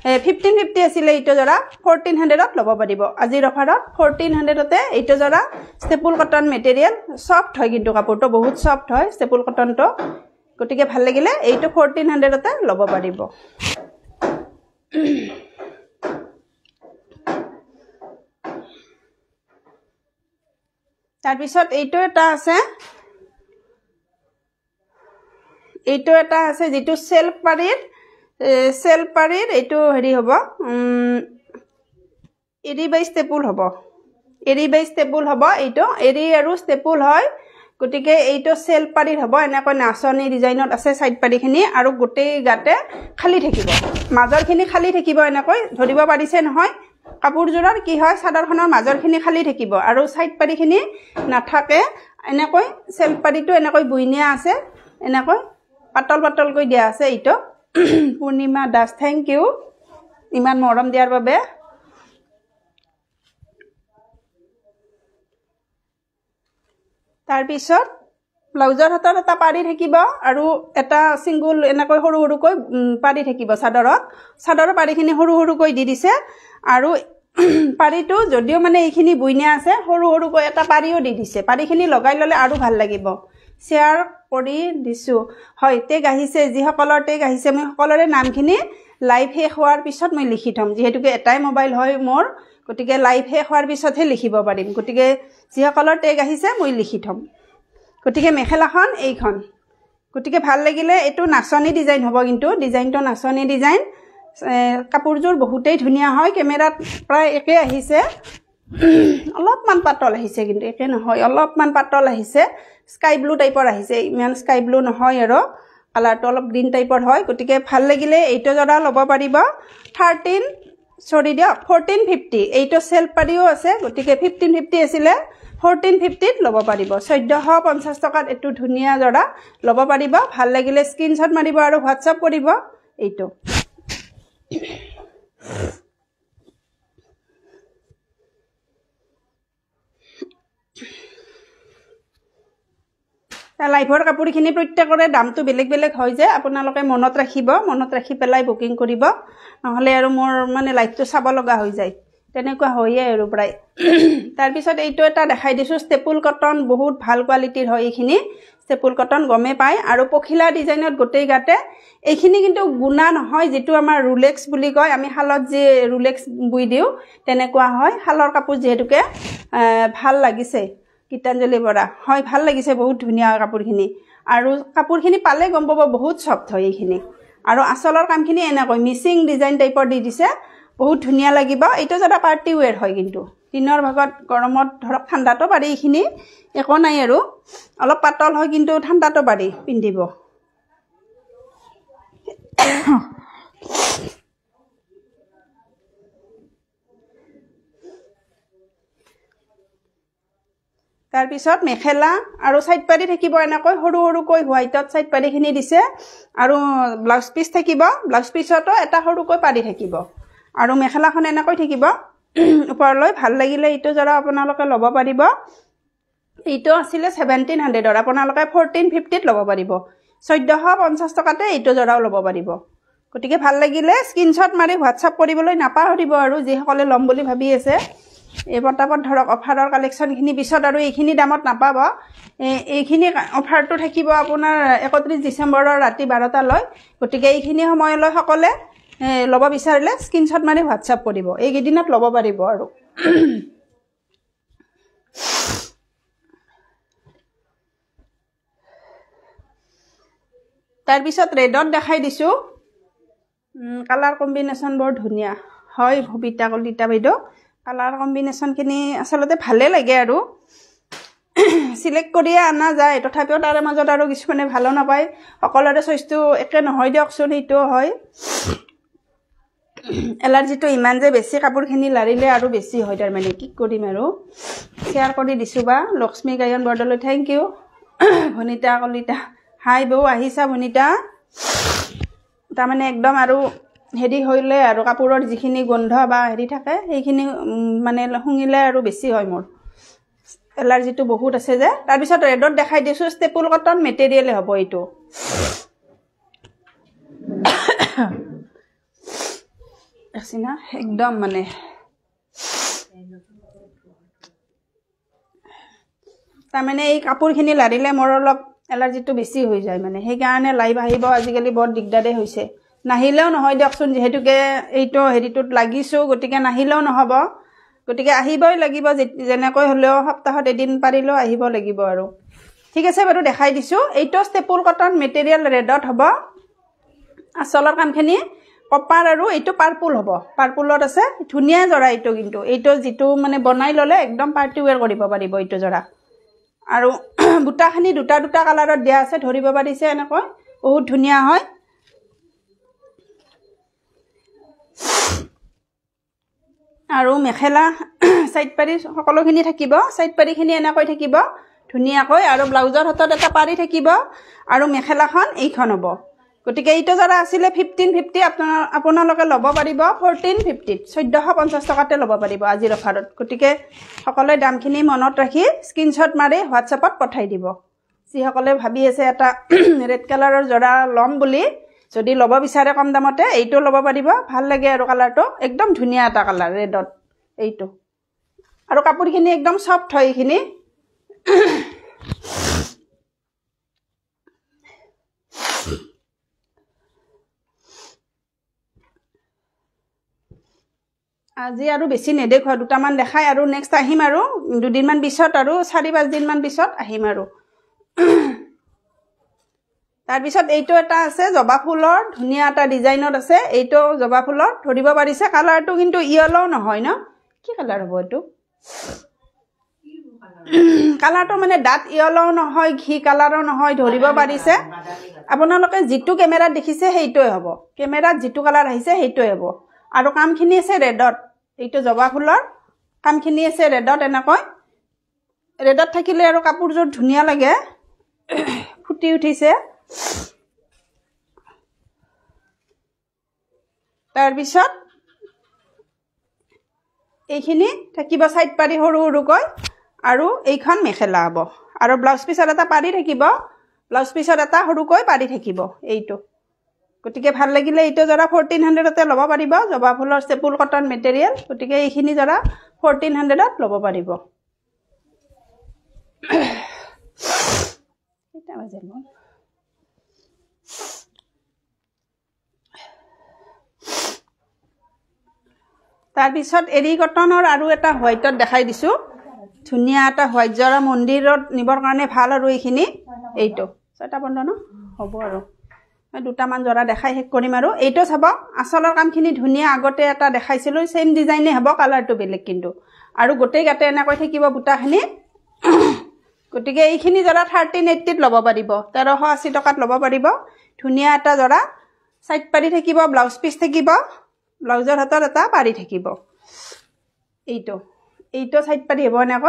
1550 আছিল এইটো জৰা 1400 ত ল'ব পাৰিব আজিৰ অফাৰত 1400 তে এইটো জৰা ষ্টেপুল কটন মেটেৰিয়েল সফট হয় কিন্তু কাপোৰটো বহুত সফট হয় ষ্টেপুল কটনটো গতিকে ভাল লাগিলে এইটো 1400 তে ল'ব পাৰিব তাৰ পিছত এইটো এটা আছে যেটো সেলফ পাৰিৰ এইটো হেৰি হ'ব এৰি বাই ষ্টেপুল হ'ব এইটো এৰি আৰু ষ্টেপুল হয় গতিকে এইটো সেলফ পাৰিৰ হ'ব এনেকৈ নাচনি ডিজাইনত আছে সাইড পাৰিখিনি আৰু গোটেই গাতে খালি থাকিব মাজৰখিনি খালি থাকিব এনেকৈ ধৰিব পাৰিছে নহয় কাপোৰজোৰৰ কি হয় চাদৰখনৰ মাজৰখিনি খালি থাকিব আৰু সাইড পাৰিখিনি নাথাকে এনেকৈ সেলফ পাৰিটো এনেকৈ বুইনিয়া আছে এনেকৈ পাতল কৈ দিয়া আছে এইটো পূৰ্ণিমা দাস থ্যাংক ইউ ইমান মৰম দিয়াৰ বাবে তাৰ পিছত ব্লাউজৰ হাতত এটা পাৰি থাকিব আৰু এটা সিঙ্গল এনেকৈ সৰু কৈ পাৰি থাকিব চাদৰৰ পাৰিখিনি সৰু দি দিছে আৰু পাৰিটো যদিও মানে এইখিনি বুইনিয়া আছে সৰু কৈ এটা পাৰিও দি দিছে পাৰিখিনি লগাই ললে আৰু ভাল লাগিব শেয়াৰ কৰি দিছো হয় টেগ আহিছে যি সকলৰ টেগ আহিছে মই সকলৰে নামখিনি লাইভ শেষ হোৱাৰ পিছত মই লিখি থম যেহেতুকে এটাই মোবাইল হয় মোৰ গতিকে লাইভ শেষ হোৱাৰ পিছতহে লিখিব পাৰিম গতিকে যি সকলৰ টেগ আহিছে মই লিখি থম গতিকে মেখেলাখন এইখন গতিকে ভাল লাগিলে এটো নাচনি ডিজাইন হ'ব কিন্তু ডিজাইনটো নাচনি ডিজাইন কাপোৰজোৰ বহুতেই ধুনিয়া হয় ক্যামেৰাত প্ৰায় একে আহিছে অলপমান পাতল আহিছে কিন্তু একে নহয় অলপমান পাতল আহিছে স্কাই ব্লু টাইপৰ আহিছে ইমান স্কাই ব্লু নহয় আৰু কালাৰটো অলপ গ্ৰীন টাইপৰ হয় গতিকে ভাল লাগিলে এইটো জৰা ল'ব পাৰিব 1450 এইটো সেলফ পাৰিও আছে গতিকে 1550 আছিলে 1450 ল'ব পাৰিব 1450 টকাত এটো ধুনিয়া জৰা ল'ব পাৰিব ভাল লাগিলে স্ক্ৰিনশ্বট মাৰিব আৰু হোৱাটসএপ কৰিব এইটো লাইভৰ কাপোৰখিনি প্ৰত্যেকৰে দামটো বেলেগ হয় যে আপোনালোকে মনত ৰাখি পেলাই বুকিং কৰিব নহলে আৰু মোৰ মানে লাইভটো চাব লগা হৈ যায় তেনেকুৱা হয়ে আৰু প্ৰায় তাৰ পিছত এইটো এটা দেখাই দিছো ষ্টেপুল কটন বহুত ভাল কোৱালিটিৰ হয় এইখিনি ষ্টেপুল কটন গমে পায় আৰু পখিলা ডিজাইনত গোটেই গাতে এইখিনি কিন্তু গুণা নহয় যেটো আমাৰ ৰুলেক্স বুলি কয় আমি হালত যে ৰুলেক্স বুই দিও তেনেকুৱা হয় হালৰ কাপোৰ যেহেতুকে ভাল লাগিছে গীতাঞ্জলি বৰা হয় ভাল লাগিছে বহুত ধুনিয়া কাপোৰখিনি আৰু কাপোৰখিনি পালে গম পাব বহুত সফট হয় এইখিনি আৰু আচলৰ কামখিনি এনেকৈ মিচিং ডিজাইন টাইপৰ দি দিছে বহুত ধুনীয়া লাগিব এইটো জৰা পাৰ্টি ওৱেৰ হয় কিন্তু দিনৰ ভাগত গৰমত ধৰক ঠাণ্ডাটো পাৰি এইখিনি একো নাই আৰু অলপ পাতল হয় কিন্তু ঠাণ্ডাটো পাৰি পিন্ধিব তাৰ পিছত মেখেলা আৰু সাইড পাৰি থাকিব এনেকৈ সৰু সৰুকৈ হোৱাইটত সাইড পাৰিখিনি দিছে আৰু ব্লাউজ পিস থাকিব ব্লাউজ পিছতো এটা সৰুকৈ পাৰি থাকিব আৰু মেখেলাখন এনেকৈ থাকিব ওপৰলৈ ভাল লাগিলে এইটো জৰা আপোনালোকে ল'ব পাৰিব এইটো আছিল 1700 ৰ আপোনালোকে 1450 ত ল'ব পাৰিব 1450 টকাতে এইটো জৰাও ল'ব পাৰিব গতিকে ভাল লাগিলে স্ক্ৰিনশ্বট মাৰি হোৱাটসঅ্যাপ কৰিবলৈ নাপাহৰিব আৰু যিসকলে ল'ম বুলি ভাবি আছে এই পটাপট ধৰক অফাৰৰ কালেকশ্যনখিনি পিছত আৰু এইখিনি দামত নাপাব এইখিনি অফাৰটো থাকিব আপোনাৰ 31 ডিচেম্বৰৰ ৰাতি 12টা লৈ গতিকে এইখিনি সময়লৈ সকলে ল'ব বিচাৰিলে স্ক্ৰিনশ্বট মাৰি হোৱাটসঅ্যাপ কৰিব এইকেইদিনত ল'ব পাৰিব আৰু তাৰ পিছত ৰেডত দেখাই দিছো কালাৰ কম্বিনেশ্যন বৰ ধুনীয়া হয় ভবিতা কলিতা বাইদেউ কালাৰ কম্বিনেশ্যনখিনি আসলতে ভালে লাগে আৰু সিলেক্ট কৰি আনা যায় তথাপিও তাৰে মাজত আৰু কিছুমানে ভালো নাপায় সকলোৰে চইচটো একে নহয় দিয়কচোন এইটো হয় এলাৰ্জিটো ইমান যে বেছি কাপোৰখিনি লাৰিলে আৰু বেছি হয় তাৰ মানে কি কৰিম আৰু শেয়াৰ কৰি দিছো বা লক্ষ্মী গায়ন বৰদলৈ থ্যাংক ইউ ভনিতা কলিতা হাই বৌ আহিছা ভনিতা তাৰমানে একদম আৰু হেৰি হইলে আৰু কাপোৰৰ যিখিনি গন্ধ বা হেৰি থাকে সেইখিনি মানে শুঙিলে আৰু বেছি হয় মোৰ এলাৰ্জিটো বহুত আছে যে তাৰ পিছত ৰেডত দেখাই দিছো ষ্টেপল কটন মেটেৰিয়েল হ'ব এইটো আসিনা একদম মানে তাৰমানে এই কাপোৰখিনি লাৰিলে মোৰ অলপ এলাৰ্জিটো বেছি হৈ যায় মানে সেই কাৰণে লাইভ আহিব আজিকালি বৰ দিগদাৰে হৈছে নাহিলেও নহয় দিয়কচোন যেহেতুকে এইটো হেৰিটোত লাগিছো গতিকে নাহিলেও নহব গতিকে আহিবই লাগিব যেনেকৈ হলেও সপ্তাহত এদিন পাৰিলেও আহিব লাগিব আৰু ঠিক আছে বাৰু দেখাই দিছো এইটো ষ্টেপল কটন মেটেৰিয়েল ৰেডত হ'ব আচলৰ কামখিনি কপাৰ আৰু এইটো পাৰ্পল হ'ব পাৰ্পলত আছে ধুনীয়া জৰা এইটো কিন্তু এইটো যিটো মানে বনাই ললে একদম পাৰ্টি ওৱেৰ কৰিব পাৰিব এইটো জৰা আৰু বুটাখানি দুটা দুটা কালাৰত দিয়া আছে ধৰিব পাৰিছে এনেকৈ বহুত ধুনীয়া হয় আৰু মেখেলা সাইড পাৰি সকলোখিনি থাকিব সাইড পাৰিখিনি এনেকৈ থাকিব ধুনীয়াকৈ আৰু ব্লাউজৰ হাতত এটা পাৰি থাকিব আৰু মেখেলাখন এইখন হ'ব গতিকে এইটো জৰা আছিল 1550 আপোনালোকে ল'ব পাৰিব 1450 1450 টকাতে ল'ব পাৰিব আজিৰ অফাৰত গতিকে সকলোৱে দামখিনি মনত ৰাখি স্ক্ৰিনশ্বট মাৰি হোৱাটসএপত পঠাই দিব যিসকলে ভাবি আছে এটা ৰেড কালাৰৰ জৰা ল'ম বুলি যদি ল'ব বিচাৰে কম দামতে এইটো ল'ব পাৰিব ভাল লাগে আৰু কালাৰটো একদম ধুনীয়া এটা কালাৰ ৰেডত এইটো আৰু কাপোৰখিনি একদম সফট হয় এইখিনি আজি আৰু বেছি নেদেখুৱা দুটামান দেখাই আৰু নেক্সট আহিম আৰু দুদিনমান পিছত আৰু 4-5 দিনমান পিছত আহিম আৰু তাৰ পিছত এইটো এটা আছে জবা ফুলৰ ধুনীয়া এটা ডিজাইনত আছে এইটো জবা ফুলৰ ধৰিব পাৰিছে কালাৰটো কিন্তু ইয়েলো নহয় ন কি কালাৰ হ'ব এইটো কালাৰটো মানে ডাট ইয়েলো নহয় ঘি কালাৰো নহয় ধৰিব পাৰিছে আপোনালোকে যিটো কেমেৰাত দেখিছে সেইটোৱে হ'ব কেমেৰাত যিটো কালাৰ আহিছে সেইটোৱে হ'ব আৰু কামখিনি আছে ৰেডত এইটো জবা ফুলৰ কামখিনি আছে ৰেডত এনেকৈ ৰেডত থাকিলে আৰু কাপোৰযোৰ ধুনীয়া লাগে ফুটি উঠিছে তাৰ পিছত এইখিনি থাকিব সাইড পাৰি সৰু সৰুকৈ আৰু এইখন মেখেলা হ'ব আৰু ব্লাউজ পিছত এটা পাৰি থাকিব ব্লাউজ পিছত এটা সৰুকৈ পাৰি থাকিব এইটো গতিকে ভাল লাগিলে এইটো জৰা 1400 তে ল'ব পাৰিব জবা ফুলৰ ষ্টেপল কটন মেটেৰিয়েল গতিকে এইখিনি জৰা 1400 ত ল'ব পাৰিব এটা বাজে মোৰ তাৰ পিছত এৰি কটনৰ আৰু এটা হোৱাইটত দেখাই দিছো ধুনীয়া এটা হোৱাইট জৰা মন্দিৰত নিবৰ কাৰণে ভাল আৰু এইখিনি এইটো 6টা 15 ন হ'ব আৰু দুটামান জৰা দেখাই শেষ কৰিম আৰু এইটো চাব আসলৰ কামখিনি ধুনিয়া আগতে এটা দেখাইছিলো সেম ডিজাইনে হ'ব কালাৰটো বেলেগ কিন্তু আৰু গোটেই গাতে এনেকৈ থাকিব বুটাখিনি গতিকে এইখিনি জৰা 1380 ত ল'ব পাৰিব 1380 টকাত ল'ব পাৰিব ধুনিয়া এটা জৰা সাইড পাৰি থাকিব ব্লাউজ পিস থাকিব ব্লাউজৰ হাতত এটা পাৰি থাকিব এইটো সাইড পাৰি হ'ব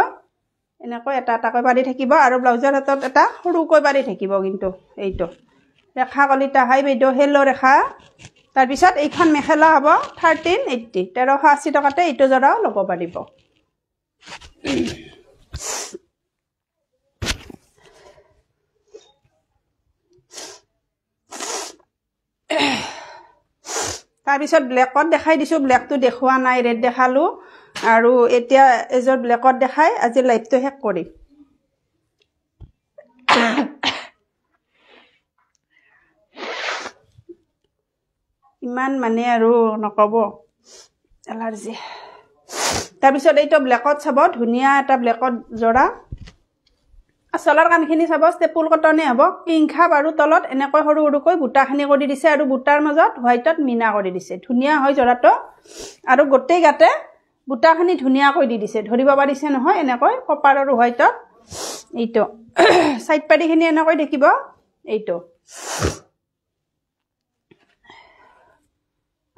এনেকৈ এটা এটাকৈ পাৰি থাকিব আৰু ব্লাউজৰ হাতত এটা সৰুকৈ পাৰি থাকিব কিন্তু এইটো ৰেখা কলিতা হাই বাইদেউ হেল্ল ৰেখা তাৰ পিছত এইখন মেখেলা হ'ব 1380 1380 টকাতে এইটো জৰাও ল'ব পাৰিব তাৰ পিছত ব্লেকত দেখাই দিছো ব্লেকটো দেখুৱা নাই ৰেড দেখালো আৰু এতিয়া এজৰ ব্লেকত দেখাই আজি লাইভটো শেষ কৰিম ইমান মানে আৰু নকব এলাৰ্জি তাৰ পিছত এইটো ব্লেকত চাব ধুনিয়া এটা ব্লেকত জৰা আসলৰ কামখিনি চাব ষ্টেপুল কটনে হ'ব কিংখাপ আৰু তলত এনেকৈ সৰু সৰুকৈ বুটাখিনি কৰি দিছে আৰু বুটাৰ মাজত হোৱাইটত মিনা কৰি দিছে ধুনিয়া হয় জৰাটো আৰু গোটেই গাতে বুটাখিনি ধুনিয়া কৰি দি দিছে ধৰিব পাৰিছে নহয় এনেকৈ কপাৰ আৰু হোৱাইটত এইটো সাইড পাৰিখিনি এনেকৈ দেখিব এইটো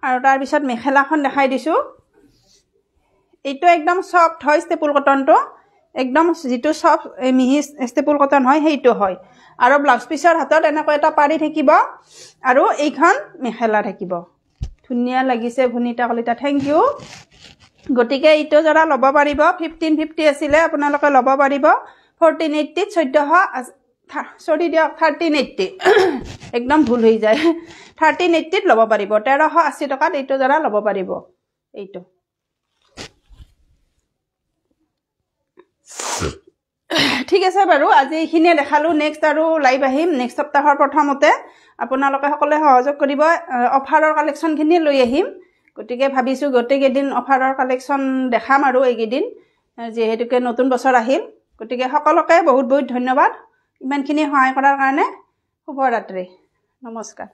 আৰু তাৰ পিছত মেখেলাখন দেখাই দিছো এইটো একদম সফট হয় ষ্টেপুল কটনটো একদম যেটো সফট মিহি ষ্টেপুল কটন হয় সেইটো হয় আৰু ব্লাউজ পিসৰ হাতত এনেকৈ এটা পাৰি থাকিব আৰু এইখন মেখেলা থাকিব ধুনিয়া লাগিছে ভুনিতা কলিতা থ্যাংক ইউ গটিকে এইটো জৰা ল'ব পাৰিব 1550 আছিল আপোনালোকে ল'ব পাৰিব 1480 1400 সৰি দিয়ক 1380 একদম ভুল হৈ যায় 1380 ত ল'ব পাৰিব 1380 টকাত এইটো জৰা ল'ব পাৰিব এইটো ঠিক আছে বাৰু আজি এইখিনিয়ে দেখালো নেক্সট আৰু লাইভ আহিম নেক্সট সপ্তাহৰ প্ৰথমতে আপোনালোকে সকলে সহযোগ কৰিব অফাৰৰ কালেকশনখিনি লৈ আহিম গটিকে ভাবিছো গটেই দিন অফাৰৰ কালেকশন দেখাম আৰু এইকেদিন যেহেতুকে নতুন বছৰ আহিল গটিকে সকলোকে বহুত বহুত ধন্যবাদ ইমানখিনি সহায় কৰাৰ কাৰণে শুভ ৰাত্ৰি নমস্কাৰ